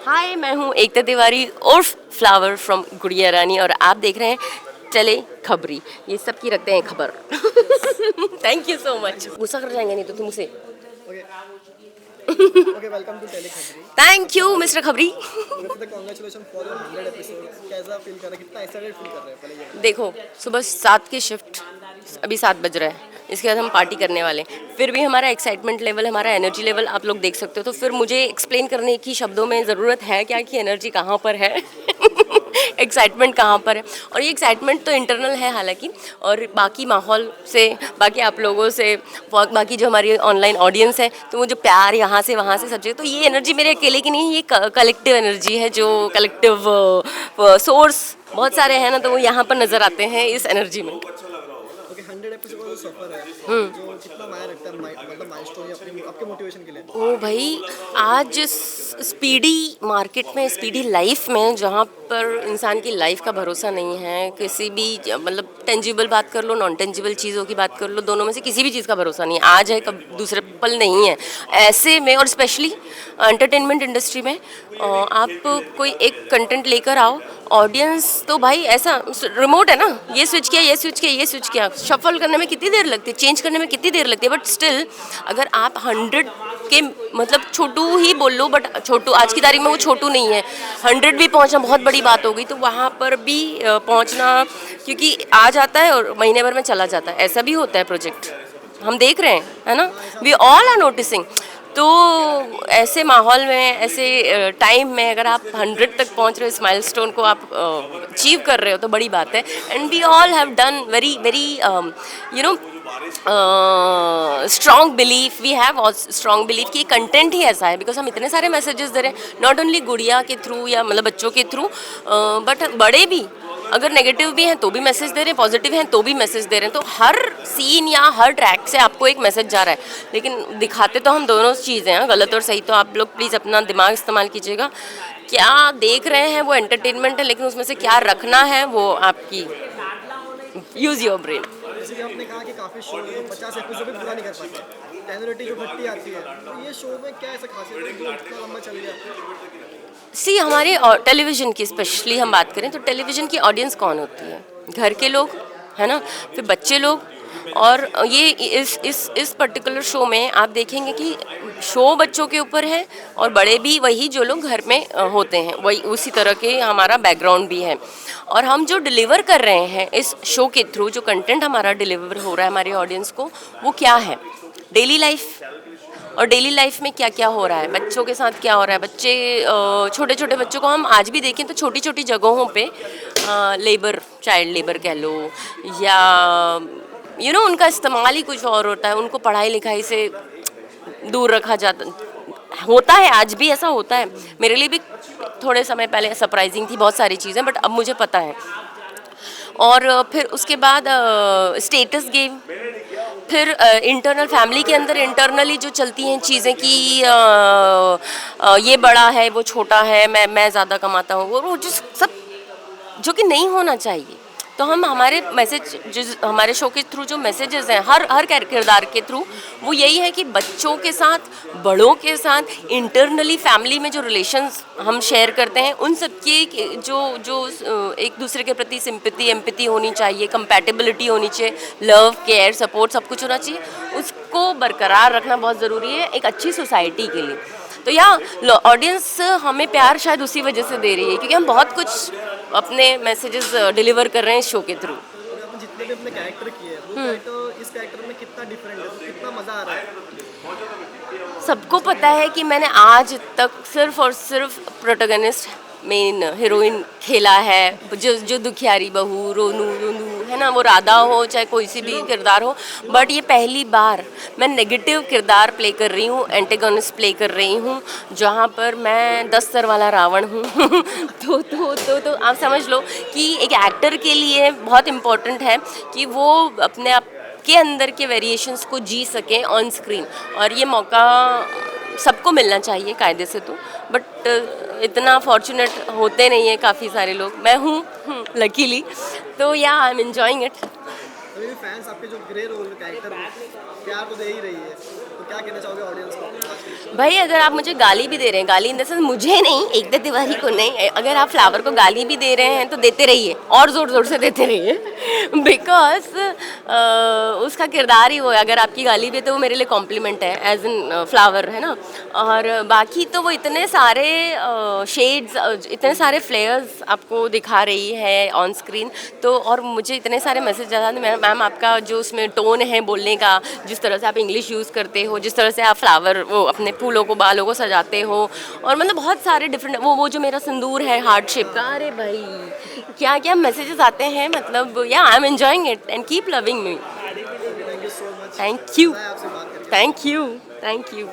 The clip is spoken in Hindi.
हाय, मैं हूँ एकता तिवारी उर्फ फ्लावर फ्रॉम गुड़िया रानी और आप देख रहे हैं चले खबरी। ये सब की रखते हैं खबर। Thank you so much. गुस्सा कर जाएंगे नहीं तो तुम उसे। Okay okay welcome to Tele Khabri. Thank सबसे यू पहले mister Khabri. Congratulation for your 100 episode. कैसा फील कर रहे हैं, कितना एक्साइटेड फील कर रहे हैं पहले ये बताइए। देखो, सुबह 7 की शिफ्ट, अभी 7 बज रहा है, इसके बाद हम पार्टी करने वाले हैं। फिर भी हमारा एक्साइटमेंट लेवल, हमारा एनर्जी लेवल आप लोग देख सकते हो। तो फिर मुझे एक्सप्लेन करने की शब्दों में ज़रूरत है क्या कि एनर्जी कहाँ पर है। एक्साइटमेंट कहाँ पर है। और ये एक्साइटमेंट तो इंटरनल है हालांकि, और बाकी माहौल से, बाकी आप लोगों से, बाकी जो हमारी ऑनलाइन ऑडियंस है, तो वो जो प्यार यहाँ से वहाँ से सब जगह, तो ये एनर्जी मेरे अकेले की नहीं है, ये कलेक्टिव एनर्जी है। जो कलेक्टिव सोर्स बहुत सारे हैं ना, तो वो यहाँ पर नज़र आते हैं इस एनर्जी में। ओके 100 एपिसोड का जो सफर है, जो कितना मायने रखता है मतलब माइलस्टोन या अपने आपके मोटिवेशन के लिए। ओ भाई, आज स्पीडी मार्केट में, स्पीडी लाइफ में, जहाँ पर इंसान की लाइफ का भरोसा नहीं है, किसी भी मतलब टेंजिबल बात कर लो, नॉन टेंजिबल चीज़ों की बात कर लो, दोनों में से किसी भी चीज़ का भरोसा नहीं है। आज है, कब दूसरे पल नहीं है। ऐसे में, और स्पेशली एंटरटेनमेंट इंडस्ट्री में आप कोई एक कंटेंट लेकर आओ, ऑडियंस तो भाई ऐसा रिमोट है ना, ये स्विच किया, ये स्विच किया, ये स्विच किया, शफल करने में कितनी देर लगती है, चेंज करने में कितनी देर लगती है, बट स्टिल अगर आप 100 के मतलब छोटू ही बोल लो, बट छोटू आज की तारीख में वो छोटू नहीं है, 100 भी पहुंचना बहुत बड़ी बात हो गई। तो वहाँ पर भी पहुंचना, क्योंकि आ जाता है और महीने भर में चला जाता है, ऐसा भी होता है प्रोजेक्ट, हम देख रहे हैं, है ना, वी ऑल आर नोटिसिंग। तो ऐसे माहौल में, ऐसे टाइम में अगर आप 100 तक पहुंच रहे हो, इस माइलस्टोन को आप अचीव कर रहे हो, तो बड़ी बात है। And we all have done very very you know strong belief, we have strong belief कि कंटेंट ही ऐसा है, बिकॉज हम इतने सारे मैसेजेस दे रहे हैं, नॉट ओनली गुड़िया के थ्रू या मतलब बच्चों के थ्रू, बट बड़े भी अगर नेगेटिव भी हैं तो भी मैसेज दे रहे हैं, पॉजिटिव हैं तो भी मैसेज दे रहे हैं। तो हर सीन या हर ट्रैक से आपको एक मैसेज जा रहा है, लेकिन दिखाते तो हम दोनों चीज़ें हैं, गलत और सही। तो आप लोग प्लीज़ अपना दिमाग इस्तेमाल कीजिएगा, क्या देख रहे हैं वो एंटरटेनमेंट है, लेकिन उसमें से क्या रखना है वो आपकी, यूज़ योर ब्रेन। जैसे कि आपने कहा कि काफ़ी शो 50 एपिसोड भी पूरा नहीं कर पाते, टेनरिटी जो घटती आती है, तो ये शो में क्या ऐसा खासियत है जो इतना लंबा चल गया। सी हमारे टेलीविज़न की स्पेशली हम बात करें तो टेलीविज़न की ऑडियंस कौन होती है, घर के लोग, है ना, फिर बच्चे लोग। और ये इस पर्टिकुलर शो में आप देखेंगे कि शो बच्चों के ऊपर है, और बड़े भी वही जो लोग घर में होते हैं, वही उसी तरह के हमारा बैकग्राउंड भी है। और हम जो डिलीवर कर रहे हैं इस शो के थ्रू, जो कंटेंट हमारा डिलीवर हो रहा है हमारी ऑडियंस को, वो क्या है, डेली लाइफ। और डेली लाइफ में क्या क्या हो रहा है, बच्चों के साथ क्या हो रहा है, बच्चे छोटे छोटे बच्चों को हम आज भी देखें तो छोटी छोटी जगहों पे लेबर, चाइल्ड लेबर कह लो, या उनका इस्तेमाल ही कुछ और होता है, उनको पढ़ाई लिखाई से दूर रखा जाता होता है, आज भी ऐसा होता है। मेरे लिए भी थोड़े समय पहले सरप्राइजिंग थी बहुत सारी चीज़ें, बट अब मुझे पता है। और फिर उसके बाद स्टेटस गेम, फिर इंटरनल फैमिली के अंदर इंटरनली जो चलती हैं चीज़ें कि ये बड़ा है, वो छोटा है, मैं ज़्यादा कमाता हूँ, वो जो सब जो कि नहीं होना चाहिए। तो हम हमारे मैसेज, जो हमारे शो के थ्रू जो मैसेजेस हैं हर हर किरदार के थ्रू, वो यही है कि बच्चों के साथ, बड़ों के साथ, इंटरनली फैमिली में जो रिलेशंस हम शेयर करते हैं, उन सब की जो जो एक दूसरे के प्रति सिंपैथी, एम्पैथी होनी चाहिए, कंपैटिबिलिटी होनी चाहिए, लव, केयर, सपोर्ट सब कुछ होना चाहिए, उसको बरकरार रखना बहुत ज़रूरी है एक अच्छी सोसाइटी के लिए। तो यहाँ ऑडियंस हमें प्यार शायद उसी वजह से दे रही है, क्योंकि हम बहुत कुछ अपने मैसेजेस डिलीवर कर रहे हैं इस शो के थ्रू। और आपने जितने भी अपने कैरेक्टर किए वो कैरेक्टर इस कैरेक्टर में कितना डिफरेंट है, तो कितना मज़ा आ रहा है। सबको पता है कि मैंने आज तक सिर्फ और सिर्फ प्रोटोगनिस्ट, मेन हीरोइन खेला है, जो दुखियारी बहू, रोनू रोनू, है ना, वो राधा हो चाहे कोई सी भी किरदार हो। बट ये पहली बार मैं नेगेटिव किरदार प्ले कर रही हूँ, एंटेगोनिस्ट प्ले कर रही हूँ, जहाँ पर मैं 10 सर वाला रावण हूँ। तो आप समझ लो कि एक एक्टर के लिए बहुत इम्पोर्टेंट है कि वो अपने आप के अंदर के वेरिएशंस को जी सकें ऑन स्क्रीन, और ये मौका सबको मिलना चाहिए कायदे से। तो बट इतना फॉर्चुनेट होते नहीं है काफ़ी सारे लोग, मैं हूँ लकीली। तो या आई एम एंजॉइंग इट। अभी भी फैंस आपके जो ग्रे रोल कैरेक्टर प्यार तो दे ही रही है, तो तो क्या कहना चाहोगे ऑडियंस को? भाई अगर आप मुझे गाली भी दे रहे हैं, गाली इन द सेंस मुझे नहीं, एकता तिवारी को नहीं, अगर आप फ्लावर को गाली भी दे रहे हैं तो देते रहिए और ज़ोर ज़ोर से देते रहिए बिकॉज उसका किरदार ही वो है। अगर आपकी गाली भी है तो वो मेरे लिए कॉम्प्लीमेंट है एज एन फ्लावर, है ना। और बाकी तो वो इतने सारे शेड्स, इतने सारे फ्लेयर्स आपको दिखा रही है ऑन स्क्रीन, तो और मुझे इतने सारे मैसेज जाते हैं मैम आपका जो उसमें टोन है बोलने का, जिस तरह से आप इंग्लिश यूज़ करते हो, जिस तरह से आप फ्लावर वो अपने फूलों को बालों को सजाते हो, और मतलब बहुत सारे डिफरेंट वो जो मेरा सिंदूर है हार्ट शेप का, अरे भाई क्या क्या मैसेजेस आते हैं, मतलब या I am enjoying it and keep loving me. Thank you so much. Thank you, आपसे बात करके। Thank you, thank you.